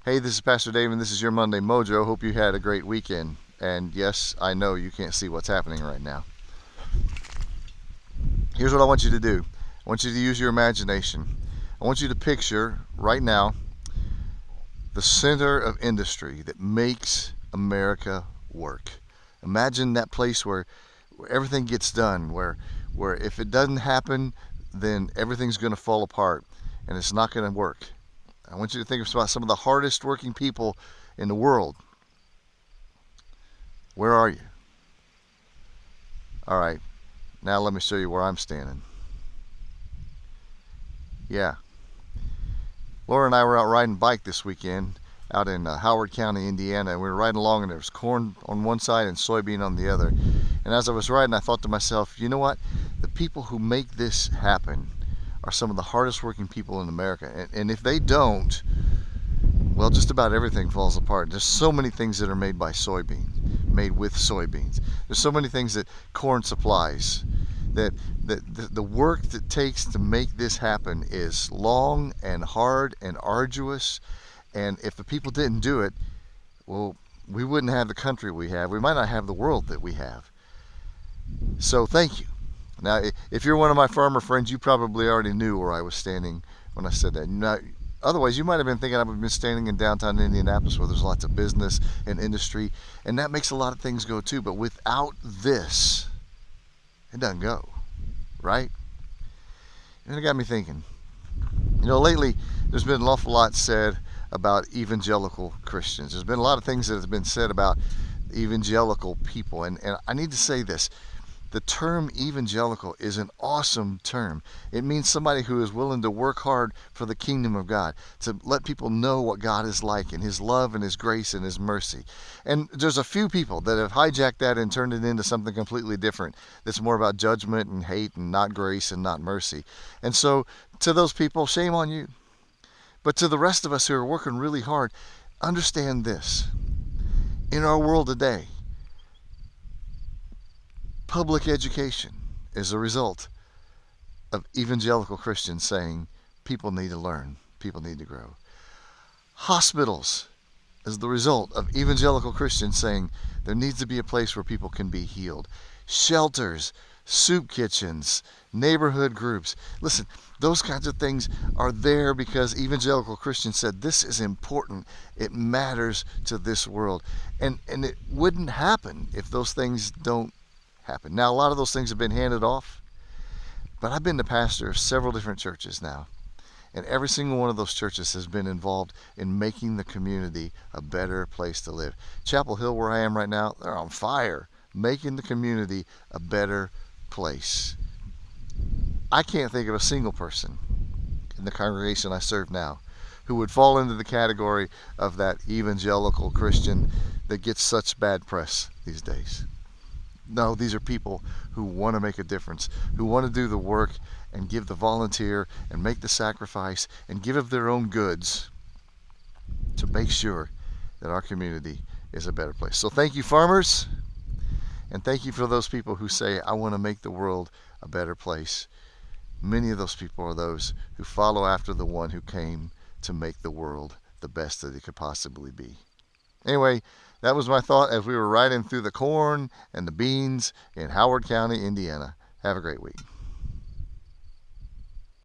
Hey, this is Pastor Dave, and this is your Monday Mojo. Hope you had a great weekend. And yes, I know you can't see what's happening right now. Here's what I want you to do. I want you to use your imagination. I want you to picture right now the center of industry that makes America work. Imagine that place where everything gets done, where if it doesn't happen, then everything's going to fall apart and it's not going to work. I want you to think about some of the hardest working people in the world. Where are you? All right, now let me show you where I'm standing. Yeah, Laura and I were out riding bike this weekend out in Howard County, Indiana, and we were riding along, and there was corn on one side and soybean on the other. And as I was riding, I thought to myself, you know what? The people who make this happen are some of the hardest working people in America. And if they don't, well, just about everything falls apart. There's so many things that are made by soybeans, made with soybeans. There's so many things that corn supplies. That the work that takes to make this happen is long and hard and arduous. And if the people didn't do it, well, we wouldn't have the country we have. We might not have the world that we have. So thank you. Now, if you're one of my farmer friends, you probably already knew where I was standing when I said that. Now, otherwise, you might have been thinking I've been standing in downtown Indianapolis where there's lots of business and industry, and that makes a lot of things go too. But without this, it doesn't go, right? And it got me thinking. Lately, there's been an awful lot said about evangelical Christians. There's been a lot of things that have been said about evangelical people, and I need to say this. The term evangelical is an awesome term. It means somebody who is willing to work hard for the kingdom of God, to let people know what God is like and His love and His grace and His mercy. And there's a few people that have hijacked that and turned it into something completely different that's more about judgment and hate and not grace and not mercy. And so to those people, shame on you. But to the rest of us who are working really hard, understand this. In our world today, public education is a result of evangelical Christians saying people need to learn, people need to grow. Hospitals is the result of evangelical Christians saying there needs to be a place where people can be healed. Shelters, soup kitchens, neighborhood groups. Listen, those kinds of things are there because evangelical Christians said this is important. It matters to this world. And it wouldn't happen if those things don't happen. Now, a lot of those things have been handed off, but I've been the pastor of several different churches now, and every single one of those churches has been involved in making the community a better place to live. Chapel Hill, where I am right now, they're on fire, making the community a better place. I can't think of a single person in the congregation I serve now who would fall into the category of that evangelical Christian that gets such bad press these days. No, these are people who want to make a difference, who want to do the work and give the volunteer and make the sacrifice and give of their own goods to make sure that our community is a better place. So thank you, farmers, and thank you for those people who say, I want to make the world a better place. Many of those people are those who follow after the one who came to make the world the best that it could possibly be. Anyway, that was my thought as we were riding through the corn and the beans in Howard County, Indiana. Have a great week.